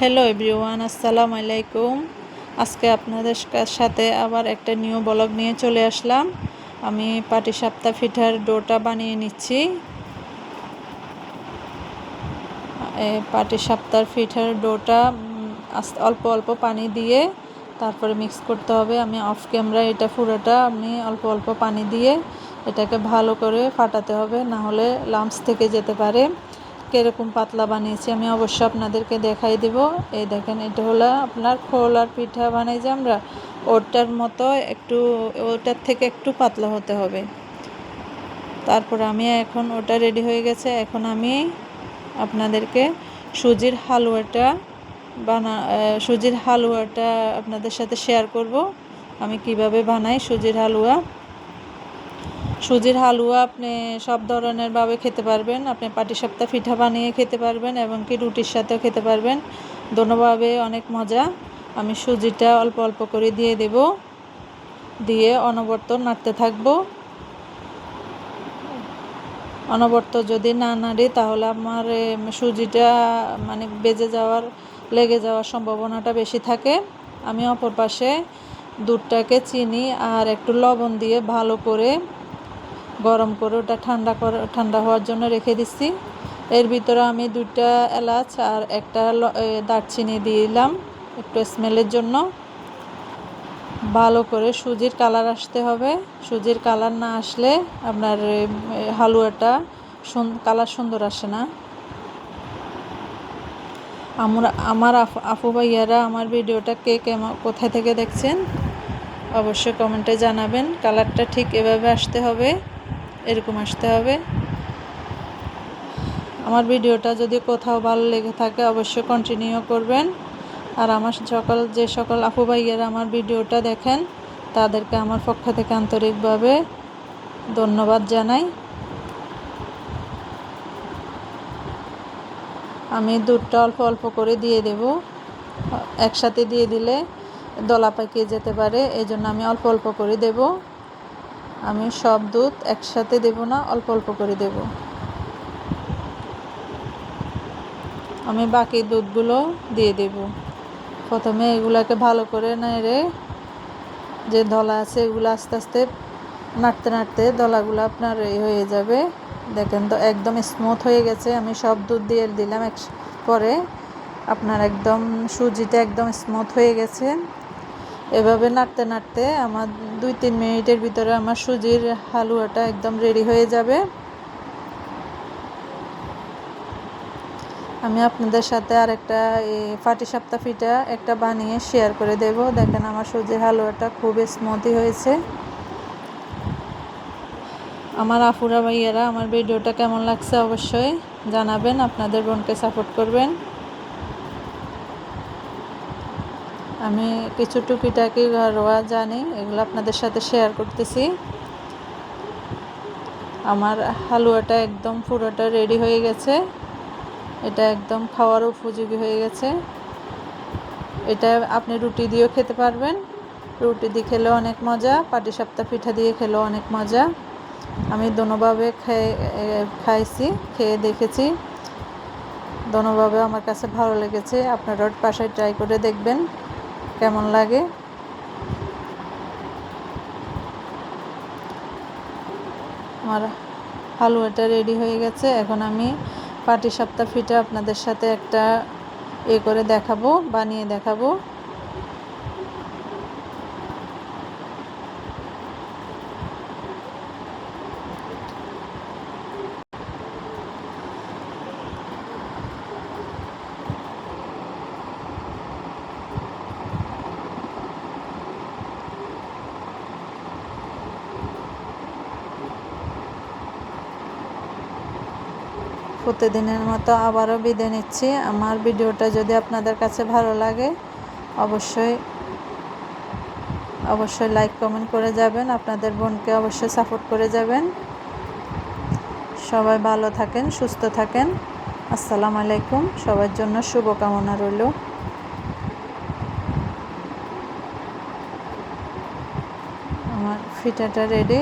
Hello everyone, আসসালামু আলাইকুম। আজকে আপনাদের সাথে আবার একটা নিউ ব্লগ নিয়ে চলে আসলাম। আমি পাটিসাপটা পিঠার ডোটা বানিয়ে নিচ্ছি। পাটিসাপটার পিঠার ডোটা অল্প অল্প পানি দিয়ে তারপরে মিক্স করতে হবে। আমি অফ ক্যামেরা এটা পুরোটা আমি অল্প অল্প পানি দিয়ে এটাকে ভালো করে ফাটাতে হবে, না হলে লাম্পস থেকে যেতে পারে। কীরকম পাতলা বানিয়েছি আমি অবশ্য আপনাদেরকে দেখাই দেব। এই দেখেন, এটা হলো আপনার খোলার পিঠা বানাই যে আমরা, ওটার মতো একটু, ওটার থেকে একটু পাতলা হতে হবে। তারপর আমি এখন ওটা রেডি হয়ে গেছে। এখন আমি আপনাদেরকে সুজির হালুয়াটা আপনাদের সাথে শেয়ার করব। আমি কিভাবে বানাই সুজির হালুয়া আপনি সব ধরনের ভাবে খেতে পারবেন। আপনি পাটিসাপটা পিঠা বানিয়ে খেতে পারবেন এবং কি রুটির সাথেও খেতে পারবেন। দোনোভাবে অনেক মজা। আমি সুজিটা অল্প অল্প করে দিয়ে দেব, দিয়ে অনবরত নাড়তে থাকবো। অনবরত যদি না নাড়ি তাহলে আমার সুজিটা মানে লেগে যাওয়ার সম্ভাবনাটা বেশি থাকে। আমি অপর পাশে দুধটাকে চিনি আর একটু লবণ দিয়ে ভালো করে গরম করে ওটা ঠান্ডা হওয়ার জন্য রেখে দিচ্ছি। এর ভিতরে আমি 2টা এলাচ আর একটা দারচিনি দিলাম একটু স্মেলের জন্য। ভালো করে সুজির কালার আসতে হবে। সুজির কালার না আসলে আপনার হালুয়াটা কালার সুন্দর আসে না। আমার আপু ভাইয়ারা আমার ভিডিওটা কে কোথায় থেকে দেখছেন অবশ্যই কমেন্টে জানাবেন। কালারটা ঠিক এভাবে আসতে হবে, এরকম আসতে হবে। আমার ভিডিওটা যদি কোথাও ভালো লেগে থাকে অবশ্যই কন্টিনিউ করবেন। আর আমার যে সকল আপু ভাইয়েরা আমার ভিডিওটা দেখেন তাদেরকে আমার পক্ষ থেকে আন্তরিকভাবে ধন্যবাদ জানাই। আমি দুধটা অল্প অল্প করে দিয়ে দেব। একসাথে দিয়ে দিলে দলা পাকিয়ে যেতে পারে, এই জন্য আমি অল্প অল্প করে দেব। আমি সব দুধ একসাথে দেব না, অল্প অল্প করে দেব। আমি বাকি দুধগুলো দিয়ে দেব। প্রথমে এগুলাকে ভালো করে নেড়ে, যে দলা আছে এগুলো আস্তে আস্তে নাড়তে নাড়তে দলাগুলো আপনার হয়ে যাবে। দেখেন তো একদম স্মুথ হয়ে গেছে। আমি সব দুধ দিয়ে দিলাম পরে আপনার একদম সুজিটা একদম স্মুথ হয়ে গেছে। এভাবে নাড়তে নাড়তে আমার 2-3 মিনিটের ভিতরে আমার সুজির হালুয়াটা একদম রেডি হয়ে যাবে। আমি আপনাদের সাথে আরেকটা পাটিসাপটা পিঠা একটা বানিয়ে শেয়ার করে দেব। দেখেন আমার সুজির হালুয়াটা খুবই স্মুথি হয়েছে। আমার আপুরা ভাইয়ারা আমার ভিডিওটা কেমন লাগছে অবশ্যই জানাবেন। আপনাদের বোনকে সাপোর্ট করবেন। আমি কিছু টুকিটাকি ঘরোয়া জানি, এগুলো আপনাদের সাথে শেয়ার করতেছি। আমার হালুয়াটা একদম পুরোটা রেডি হয়ে গেছে। এটা একদম খাওয়ার উপযোগী হয়ে গেছে। এটা আপনি রুটি দিয়েও খেতে পারবেন। রুটি দিয়ে খেলেও অনেক মজা, পাটিসাপটা পিঠা দিয়ে খেলেও অনেক মজা। আমি দোনোভাবে খেয়ে দেখেছি। দোনোভাবে আমার কাছে ভালো লেগেছে। আপনারা বাসায় ট্রাই করে দেখবেন কেমন লাগে। আমার হালুয়াটা রেডি হয়ে গেছে। এখন আমি পাটিসাপটা পিঠা আপনাদের সাথে একটা করে বানিয়ে দেখাবো। প্রতিদিনের মতো আবারও বিদায় নিচ্ছি। আমার ভিডিওটা যদি আপনাদের কাছে ভালো লাগে অবশ্যই লাইক কমেন্ট করে যাবেন। আপনাদের বোনকে অবশ্যই সাপোর্ট করে যাবেন। সবাই ভালো থাকেন, সুস্থ থাকেন। আসসালামু আলাইকুম। সবার জন্য শুভকামনা রইল। আমার পিঠাটা রেডি।